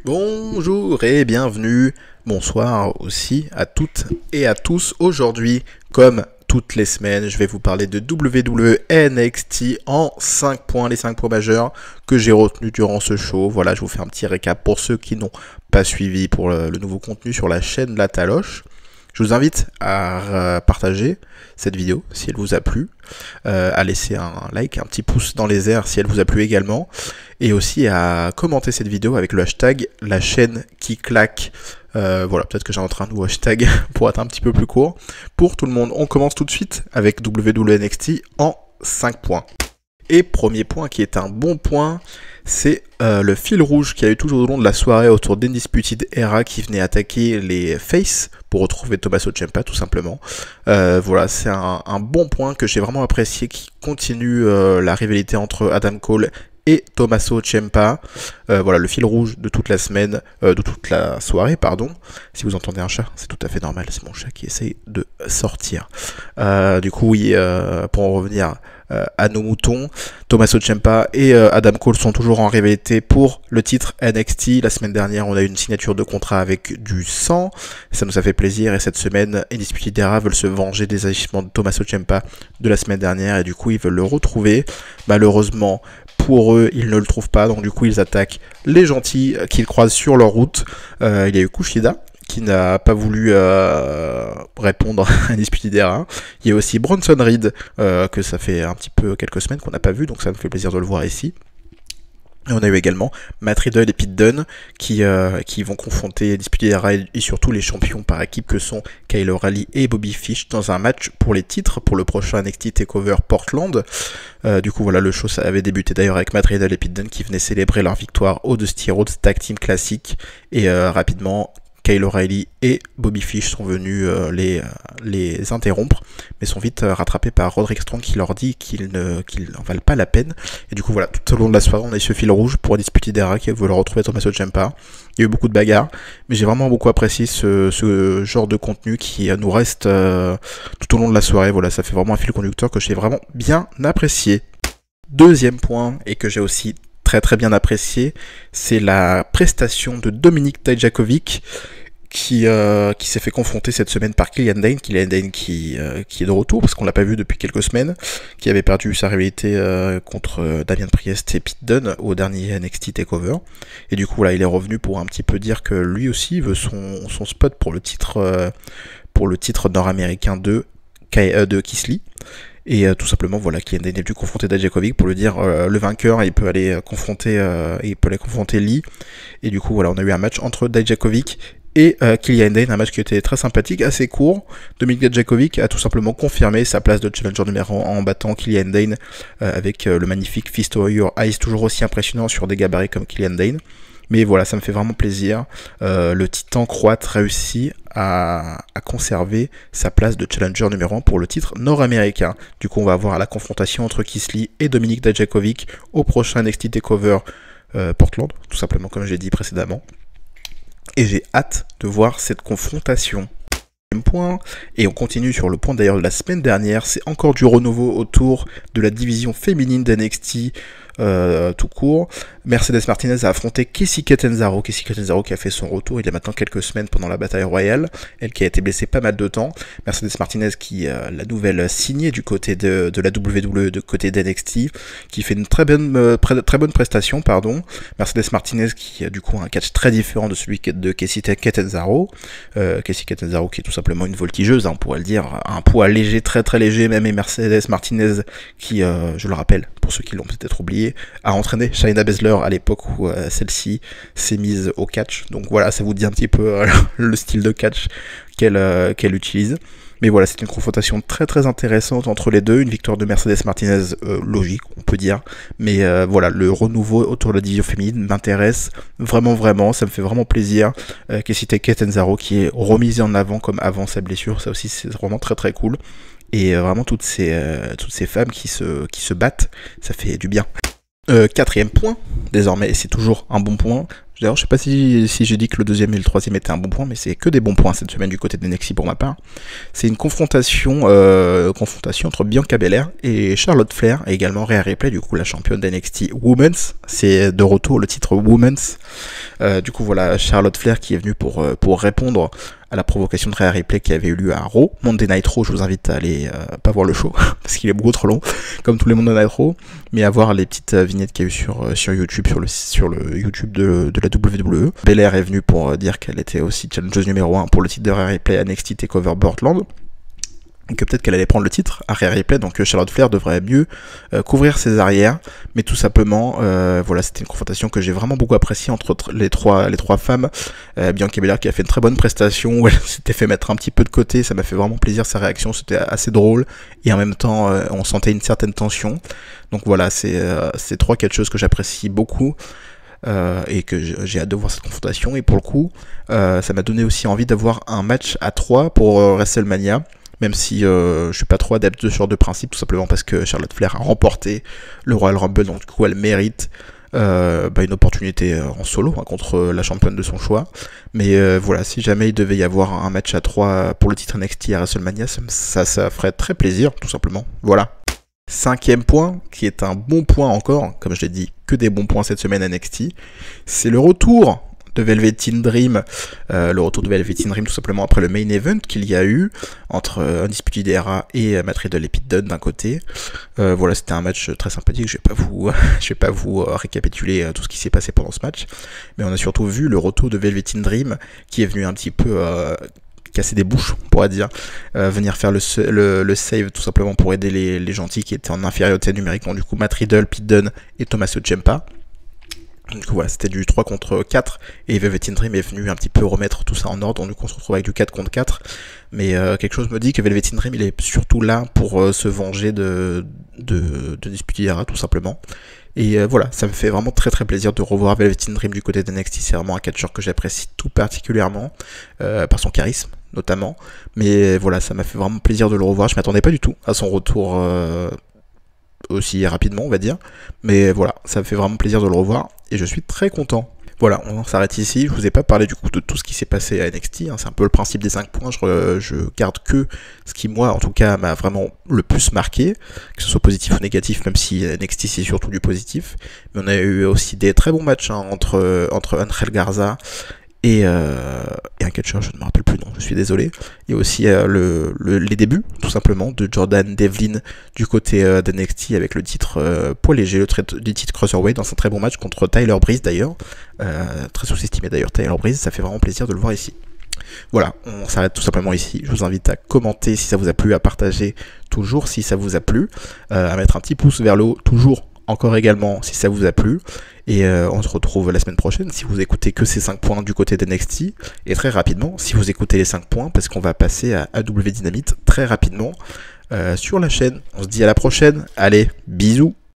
Bonjour et bienvenue, bonsoir aussi à toutes et à tous. Aujourd'hui, comme toutes les semaines, je vais vous parler de WWE NXT en 5 points, les 5 points majeurs que j'ai retenus durant ce show. Voilà, je vous fais un petit récap pour ceux qui n'ont pas suivi pour le nouveau contenu sur la chaîne La Taloche. Je vous invite à partager cette vidéo si elle vous a plu, à laisser un like, un petit pouce dans les airs si elle vous a plu également, et aussi à commenter cette vidéo avec le hashtag la chaîne qui claque. Voilà, peut-être que j'inventerai un nouveau hashtag pour être un petit peu plus court. Pour tout le monde, on commence tout de suite avec WWE NXT en 5 points. Et premier point qui est un bon point, c'est le fil rouge qu'il y a eu tout au long de la soirée autour d'Undisputed Era qui venait attaquer les Face pour retrouver Tommaso Ciampa tout simplement. Voilà, c'est un bon point que j'ai vraiment apprécié, qui continue la rivalité entre Adam Cole et Tommaso Ciampa. Voilà, le fil rouge de toute la semaine, de toute la soirée, pardon. Si vous entendez un chat, c'est tout à fait normal, c'est mon chat qui essaye de sortir. Du coup, oui, pour en revenir à nos moutons, Tommaso Ciampa et Adam Cole sont toujours en rivalité pour le titre NXT. La semaine dernière, on a eu une signature de contrat avec du sang, ça nous a fait plaisir, et cette semaine, Undisputed Era veulent se venger des agissements de Tommaso Ciampa de la semaine dernière, et du coup, ils veulent le retrouver. Malheureusement, pour eux, ils ne le trouvent pas, donc du coup, ils attaquent les gentils qu'ils croisent sur leur route. Il y a eu Kushida, qui n'a pas voulu répondre à Undisputed Era. Il y a aussi Bronson Reed, que ça fait un petit peu quelques semaines qu'on n'a pas vu, donc ça me fait plaisir de le voir ici. Et on a eu également Matt Riddle et Pete Dunne qui vont confronter Undisputed Era et surtout les champions par équipe que sont Kyle O'Reilly et Bobby Fish dans un match pour les titres pour le prochain NXT TakeOver Portland. Du coup voilà, le show ça avait débuté d'ailleurs avec Matt Riddle et Pete Dunne qui venaient célébrer leur victoire au Dusty Rhodes Tag Team Classic, et rapidement Kyle O'Reilly et Bobby Fish sont venus les interrompre, mais sont vite rattrapés par Roderick Strong qui leur dit qu'ils n'en valent pas la peine. Et du coup voilà, tout au long de la soirée, on a eu ce fil rouge pour Undisputed Era qui veut retrouver Tommaso Ciampa. Il y a eu beaucoup de bagarres, mais j'ai vraiment beaucoup apprécié ce genre de contenu qui nous reste tout au long de la soirée. Voilà, ça fait vraiment un fil conducteur que j'ai vraiment bien apprécié. Deuxième point, et que j'ai aussi très bien apprécié, c'est la prestation de Dominik Dijakovic qui s'est fait confronter cette semaine par Killian Dane qui est de retour parce qu'on l'a pas vu depuis quelques semaines, qui avait perdu sa rivalité contre Damien Priest et Pete Dunne au dernier NXT TakeOver, et du coup voilà, il est revenu pour un petit peu dire que lui aussi veut son spot pour le titre nord-américain de Keith Lee. Et tout simplement voilà, Killian Dane est venu confronter Dijakovic pour lui dire le vainqueur il peut aller confronter Lee. Et du coup voilà, on a eu un match entre Dijakovic et Killian Dane, un match qui était très sympathique, assez court. Dominik Dijakovic a tout simplement confirmé sa place de challenger numéro 1 en battant Killian Dane avec le magnifique Fist Over Your Eyes, toujours aussi impressionnant sur des gabarits comme Killian Dane. Mais voilà, ça me fait vraiment plaisir. Le titan croate réussit à conserver sa place de challenger numéro 1 pour le titre nord-américain. Du coup, on va avoir la confrontation entre Keith Lee et Dominik Dijakovic au prochain NXT TakeOver Portland, tout simplement comme j'ai dit précédemment. Et j'ai hâte de voir cette confrontation. Point, et on continue sur le point d'ailleurs de la semaine dernière, c'est encore du renouveau autour de la division féminine d'NXT tout court. Mercedes Martinez a affronté Kacy Catanzaro qui a fait son retour il y a maintenant quelques semaines pendant la bataille royale, elle qui a été blessée pas mal de temps. Mercedes Martinez qui la nouvelle signée du côté de la WWE, de côté d'NXT, qui fait une très bonne prestation, pardon. Mercedes Martinez qui a du coup un catch très différent de celui de Kacy Catanzaro. Kacy Catanzaro qui est tout simplement une voltigeuse, on pourrait le dire, un poids léger, très léger même, et Mercedes Martinez qui, je le rappelle, pour ceux qui l'ont peut-être oublié, a entraîné Shayna Baszler à l'époque où celle-ci s'est mise au catch. Donc voilà, ça vous dit un petit peu le style de catch qu'elle utilise. Mais voilà, c'est une confrontation très intéressante entre les deux, une victoire de Mercedes Martinez logique, on peut dire. Mais voilà, le renouveau autour de la division féminine m'intéresse vraiment, ça me fait vraiment plaisir. Kacy Catanzaro qui est remise en avant comme avant sa blessure, ça aussi c'est vraiment très cool. Et vraiment toutes ces femmes qui se battent, ça fait du bien. 4e point, désormais, et c'est toujours un bon point. D'ailleurs, je sais pas si j'ai dit que le 2e et le 3e étaient un bon point, mais c'est que des bons points cette semaine du côté de NXT pour ma part. C'est une confrontation entre Bianca Belair et Charlotte Flair, et également Rhea Ripley, du coup la championne d'NXT Women's. C'est de retour le titre Women's. Du coup, voilà, Charlotte Flair qui est venue pour répondre à la provocation de Rhea Ripley qui avait eu lieu à Raw. Monday Night Raw, je vous invite à aller pas voir le show, parce qu'il est beaucoup trop long, comme tous les Monday Night Raw, mais à voir les petites vignettes qu'il y a eu sur YouTube, sur le YouTube de la WWE. Belair est venue pour dire qu'elle était aussi challengeuse numéro 1 pour le titre de Rhea Ripley à NXT TakeOver Portland. Que peut-être qu'elle allait prendre le titre à Rhea Ripley, donc Charlotte Flair devrait mieux couvrir ses arrières, mais tout simplement, voilà, c'était une confrontation que j'ai vraiment beaucoup appréciée entre les trois femmes. Bianca Belair qui a fait une très bonne prestation, où elle s'était fait mettre un petit peu de côté, ça m'a fait vraiment plaisir sa réaction, c'était assez drôle, et en même temps, on sentait une certaine tension. Donc voilà, c'est 3-4 choses que j'apprécie beaucoup. Et que j'ai hâte de voir cette confrontation, et pour le coup, ça m'a donné aussi envie d'avoir un match à 3 pour WrestleMania. Même si je suis pas trop adepte de principe, tout simplement parce que Charlotte Flair a remporté le Royal Rumble, donc du coup elle mérite une opportunité en solo contre la championne de son choix. Mais voilà, si jamais il devait y avoir un match à 3 pour le titre NXT à WrestleMania, ça ferait très plaisir, tout simplement. Voilà. 5e point, qui est un bon point encore, comme je l'ai dit, que des bons points cette semaine à NXT, c'est le retour de Velveteen Dream, tout simplement après le main event qu'il y a eu entre Undisputed Era et Matt Riddle et Pete Dunne d'un côté. Voilà, c'était un match très sympathique, je vais pas vous récapituler tout ce qui s'est passé pendant ce match, mais on a surtout vu le retour de Velveteen Dream qui est venu un petit peu casser des bouches, on pourrait dire, venir faire le save tout simplement pour aider les gentils qui étaient en infériorité numérique, donc du coup Matt Riddle, Pete Dunne et Tommaso Ciampa. Du coup voilà, c'était du 3 contre 4 et Velveteen Dream est venu un petit peu remettre tout ça en ordre, donc du coup on se retrouve avec du 4 contre 4, mais quelque chose me dit que Velveteen Dream il est surtout là pour se venger de Undisputed Era tout simplement. Et voilà, ça me fait vraiment très très plaisir de revoir Velveteen Dream du côté de NXT, c'est vraiment un catcheur que j'apprécie tout particulièrement, par son charisme notamment, mais voilà, ça m'a fait vraiment plaisir de le revoir, je m'attendais pas du tout à son retour aussi rapidement on va dire, mais voilà, ça me fait vraiment plaisir de le revoir et je suis très content. Voilà, on s'arrête ici, je vous ai pas parlé du coup de tout ce qui s'est passé à NXT, hein. C'est un peu le principe des 5 points, je garde que ce qui moi en tout cas m'a vraiment le plus marqué, que ce soit positif ou négatif, même si NXT c'est surtout du positif, mais on a eu aussi des très bons matchs hein, entre Angel Garza et un catcheur, je ne me rappelle plus, non, je suis désolé. Et aussi les débuts, tout simplement, de Jordan Devlin du côté d'NXT avec le titre poids léger, le titre Cruiserweight dans un très bon match contre Tyler Breeze d'ailleurs. Très sous-estimé d'ailleurs Tyler Breeze, ça fait vraiment plaisir de le voir ici. Voilà, on s'arrête tout simplement ici. Je vous invite à commenter si ça vous a plu, à partager toujours si ça vous a plu, à mettre un petit pouce vers le haut, toujours encore également si ça vous a plu, et on se retrouve la semaine prochaine si vous écoutez que ces 5 points du côté d'NXT, et très rapidement si vous écoutez les 5 points, parce qu'on va passer à AW Dynamite très rapidement sur la chaîne. On se dit à la prochaine, allez, bisous.